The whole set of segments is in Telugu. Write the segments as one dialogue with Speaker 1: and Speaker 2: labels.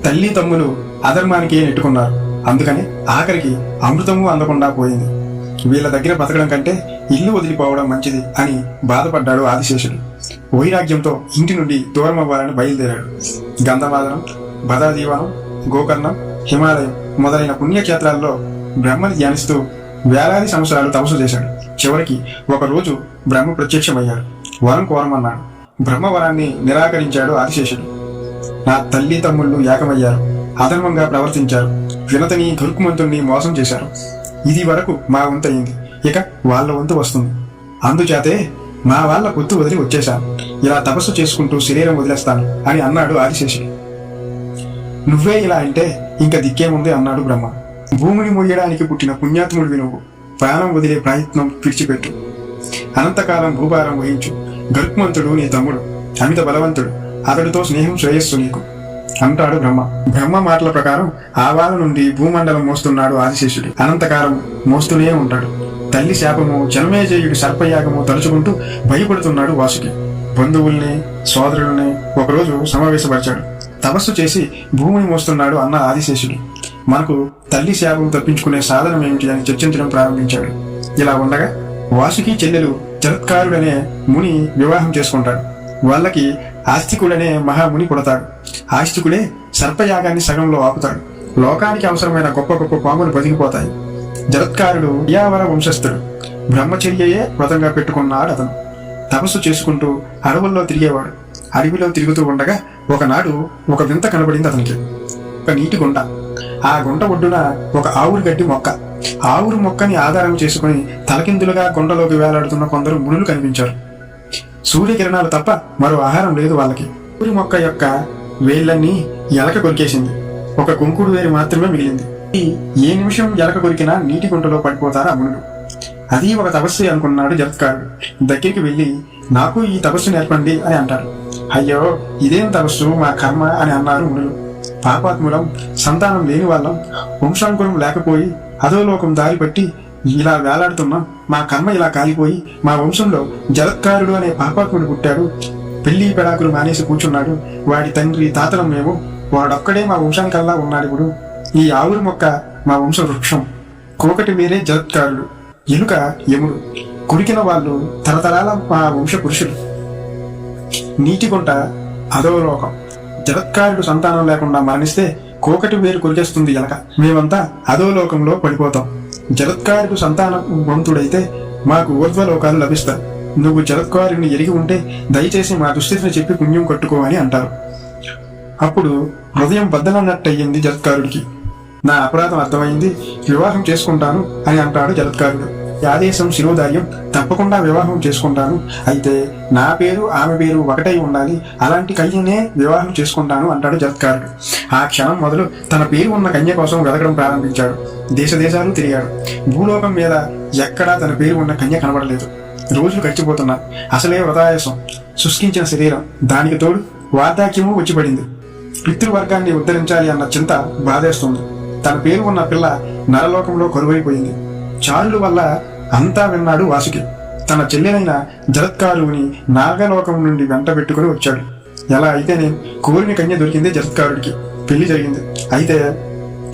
Speaker 1: తల్లి తమ్ములు అధర్మానికి నెట్టుకున్నారు. అందుకని ఆఖరికి అమృతము అందకుండా పోయింది. వీళ్ళ దగ్గర బతకడం కంటే ఇల్లు వదిలిపోవడం మంచిది అని బాధపడ్డాడు ఆదిశేషుడు. వైరాగ్యంతో ఇంటి నుండి దూరం అవ్వాలని బయలుదేరాడు. గంధమాదనం, బదాదీవనం, గోకర్ణం, హిమాలయం మొదలైన పుణ్యక్షేత్రాల్లో బ్రహ్మని ధ్యానిస్తూ వేలాది సంవత్సరాలు తపస్సు చేశాడు. చివరికి ఒకరోజు బ్రహ్మ ప్రత్యక్షమయ్యాడు. వరం కోరమన్నాడు. బ్రహ్మవరాన్ని నిరాకరించాడు ఆదిశేషుడు. నా తల్లి తమ్ముళ్ళు ఏకమయ్యారు, అధర్మంగా ప్రవర్తించారు, వినతని గరుకుమంతుణ్ణి మోసం చేశారు. ఇది వరకు మా వంతయింది, ఇక వాళ్ళ వంతు వస్తుంది. అందుచేతే మా వాళ్ళ పొత్తు వదిలి వచ్చేశాను. ఇలా తపస్సు చేసుకుంటూ శరీరం వదిలేస్తాను అని అన్నాడు ఆదిశేషుడు. నువ్వే ఇలా అంటే ఇంక దిక్కేముంది అన్నాడు బ్రహ్మ. భూమిని మొయ్యడానికి పుట్టిన పుణ్యాత్ముడివి నువ్వు. ప్రాణం వదిలే ప్రయత్నం విడిచిపెట్టు. అనంతకాలం భూభారం వహించు. గరుత్మంతుడు నీ తమ్ముడు, అమిత బలవంతుడు. అతడితో స్నేహం శ్రేయస్సు నీకు అంటాడు బ్రహ్మ. బ్రహ్మ మాటల ప్రకారం ఆవాల నుండి భూమండలం మోస్తున్నాడు ఆదిశేషుడు. అనంతకాలం మోస్తూనే ఉంటాడు. తల్లి శాపము, జనమేజయుడి సర్పయాగము తలుచుకుంటూ భయపడుతున్నాడు వాసుకి. బంధువుల్ని, సోదరుల్ని ఒకరోజు సమావేశపరిచాడు. తపస్సు చేసి భూమిని మోస్తున్నాడు అన్న ఆదిశేషుడు మనకు తల్లి శాపం తప్పించుకునే సాధనం ఏమిటి అని చర్చించడం ప్రారంభించాడు. ఇలా ఉండగా వాసుకి చెల్లెలు జరత్కారుడనే ముని వివాహం చేసుకుంటాడు. వాళ్ళకి ఆస్తికుడనే మహాముని పుడతాడు. ఆస్తికుడే సర్పయాగాన్ని సగంలో ఆపుతాడు. లోకానికి అవసరమైన గొప్ప గొప్ప పాములు బతికిపోతాయి. జరత్కారుడు యావర వంశస్థుడు. బ్రహ్మచర్యయే వ్రతంగా పెట్టుకున్నాడు అతను. తపస్సు చేసుకుంటూ అడవుల్లో తిరిగేవాడు. అడవిలో తిరుగుతూ ఉండగా ఒకనాడు ఒక వింత కనబడింది అతనికి. ఒక నీటి గుంట. ఆ గుంట ఒడ్డున ఒక ఆవురు గడ్డి మొక్క. ఆవురు మొక్కని ఆధారం చేసుకుని తలకిందులుగా గుంటలోకి వేలాడుతున్న కొందరు మునులు కనిపించారు. సూర్యకిరణాలు తప్ప మరో ఆహారం లేదు వాళ్ళకి. ఆవురి మొక్క యొక్క వేళ్ళన్నీ ఎలక కొరికేసింది. ఒక కుంకుడు వేరు మాత్రమే మిగిలింది. ఏ నిమిషం ఎలక కొరికినా నీటి గుంటలో పడిపోతారు ఆ మునులు. అది ఒక తపస్సు అనుకున్నాడు జరత్కారుడు. దగ్గరికి వెళ్ళి నాకు ఈ తపస్సు నేర్పండి అని అంటారు. అయ్యో ఇదేం తపస్సు, మా కర్మ అని అన్నారు మునులు. పాపాత్ములం, సంతానం లేని వాళ్ళం, వంశాంకురం లేకపోయి అధోలోకం దారి పట్టి ఇలా వేలాడుతున్నాం. మా కర్మ ఇలా కాలిపోయి మా వంశంలో జరత్కారుడు అనే పాపాత్ముడు పుట్టాడు. పెళ్లి పెడాకులు మానేసి కూర్చున్నాడు. వాడి తండ్రి తాతలం మేము. వాడొక్కడే మా వంశానికల్లా ఉన్నాడు. ఇప్పుడు ఈ ఆవురు మొక్క మా వంశ వృక్షం. కోకటి వేరే జరత్కారుడు, ఎలుక యముడు. కురికిన వాళ్ళు తరతరాల మా వంశ పురుషులు. నీటి గుంట అధోలోకం. జరత్కారుడు సంతానం లేకుండా మరణిస్తే కోకటి వేరు కొరికేస్తుంది ఎలక. మేమంతా అధోలోకంలో పడిపోతాం. జరత్కారుడు సంతానవంతుడైతే మాకు ఊర్ధ్వలోకాలు లభిస్తాయి. నువ్వు జరత్కారుని ఎరిగి ఉంటే దయచేసి మా దుస్థితిని చెప్పి పుణ్యం కట్టుకో అని అంటారు. అప్పుడు హృదయం బద్దలన్నట్టయింది జరత్కారుడికి. నా అపరాధం అర్థమైంది, వివాహం చేసుకుంటాను అని అంటాడు జరత్కారుడు. ఆదేశం శిరోధార్యం, తప్పకుండా వివాహం చేసుకుంటాను. అయితే నా పేరు ఆమె పేరు ఒకటై ఉండాలి. అలాంటి కన్యనే వివాహం చేసుకుంటాను అంటాడు జరత్కారుడు. ఆ క్షణం మొదలు తన పేరు ఉన్న కన్య కోసం వెతకడం ప్రారంభించాడు. దేశాలు తిరిగాడు. భూలోకం మీద ఎక్కడా తన పేరు ఉన్న కన్య కనబడలేదు. రోజులు గడిచిపోతున్నా. అసలే వ్రతాయాసం, శుష్కించిన శరీరం, దానికి తోడు వార్ధాక్యము వచ్చిపడింది. పితృవర్గాన్ని ఉద్ధరించాలి అన్న చింత బాధేస్తుంది. తన పేరు ఉన్న పిల్ల నరలోకంలో కరువైపోయింది. చారుల వల్ల అంతా విన్నాడు వాసుకి. తన చెల్లెలైన జరత్కారుని నాగలోకం నుండి వెంట పెట్టుకుని వచ్చాడు. ఎలా అయితేనే కోరిన కన్య దొరికింది జరత్కారుడికి. పెళ్లి జరిగింది. అయితే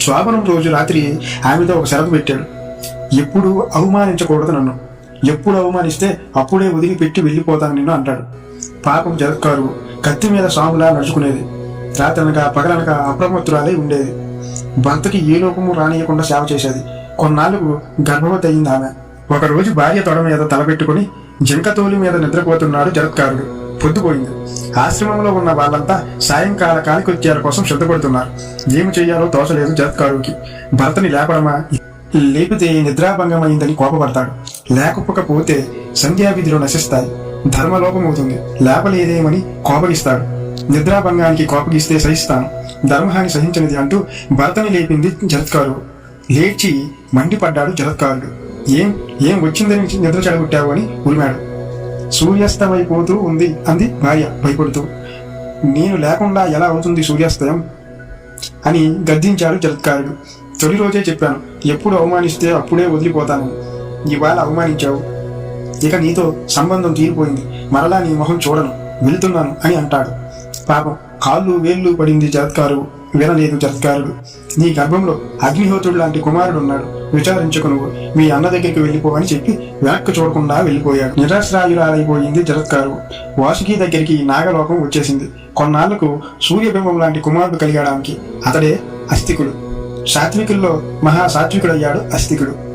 Speaker 1: శోభనం రోజు రాత్రి ఆమెతో ఒక షరతు పెట్టాడు. ఎప్పుడు అవమానించకూడదు నన్ను. ఎప్పుడు అవమానిస్తే అప్పుడే వదిలిపెట్టి వెళ్ళిపోతాను నిన్ను అంటాడు. పాపం జరత్కారు కత్తి మీద సాములా నడుచుకునేది. రాత్రనక పగలనక అప్రమత్తురాలై ఉండేది. భర్తకి ఏ లోపము రానియకుండా సేవ చేసేది. కొన్నాళ్లకు గర్భవతి అయింది ఆమె. ఒకరోజు భార్య తొడ మీద తలపెట్టుకుని జింకతోలి మీద నిద్రపోతున్నాడు జరత్కారుడు. పొద్దుపోయింది. ఆశ్రమంలో ఉన్న వాళ్ళంతా సాయంకాల కాలికొచ్చేల కోసం శ్రద్ధపడుతున్నారు. ఏమి చెయ్యాలో తోచలేదు జరత్కారుడికి. భర్తని లేపడమా, లేపితే నిద్రాభంగమైందని కోపపడతాడు. లేకపోతే సంధ్యావిధిలో నశిస్తాయి, ధర్మలోపమవుతుంది. లేపలేదేమని కోపగిస్తాడు. నిద్రాభంగానికి కోపగిస్తే సహిస్తాను, ధర్మహాని సహించినది అంటూ భర్తని లేపింది జరత్కారుడు. లేచి మండిపడ్డాడు జరత్కారుడు. ఏం వచ్చిందని నిద్ర చెడగొట్టావు అని ఉరిమాడు. సూర్యాస్తమైపోతూ ఉంది అంది భార్య భయపడుతూ. నేను లేకుండా ఎలా అవుతుంది సూర్యాస్తయం అని గద్దించాడు జరత్కారుడు. తొలి రోజే చెప్పాను, ఎప్పుడు అవమానిస్తే అప్పుడే వదిలిపోతాను. ఇవాళ అవమానించావు, ఇక నీతో సంబంధం తీరిపోయింది. మరలా నీ మొహం చూడను, వెళ్తున్నాను అని అంటాడు. పాపం కాళ్ళు వేళ్ళు పడింది జరత్కారు. వినలేదు జరత్కారుడు. నీ గర్భంలో అగ్నిహోత్రుడు లాంటి కుమారుడున్నాడు, విచారించుకు నువ్వు మీ అన్న దగ్గరికి వెళ్ళిపో అని చెప్పి వెనక్కి చూడకుండా వెళ్ళిపోయాడు. నిరాశ్రాయురాలైపోయింది జరత్కారు. వాసుకి దగ్గరికి నాగలోకం వచ్చేసింది. కొన్నాళ్లకు సూర్యబింబం లాంటి కుమారుడు కలిగడానికి అతడే అస్తికుడు. సాత్వికుల్లో మహాసాత్వికుడయ్యాడు అస్తికుడు.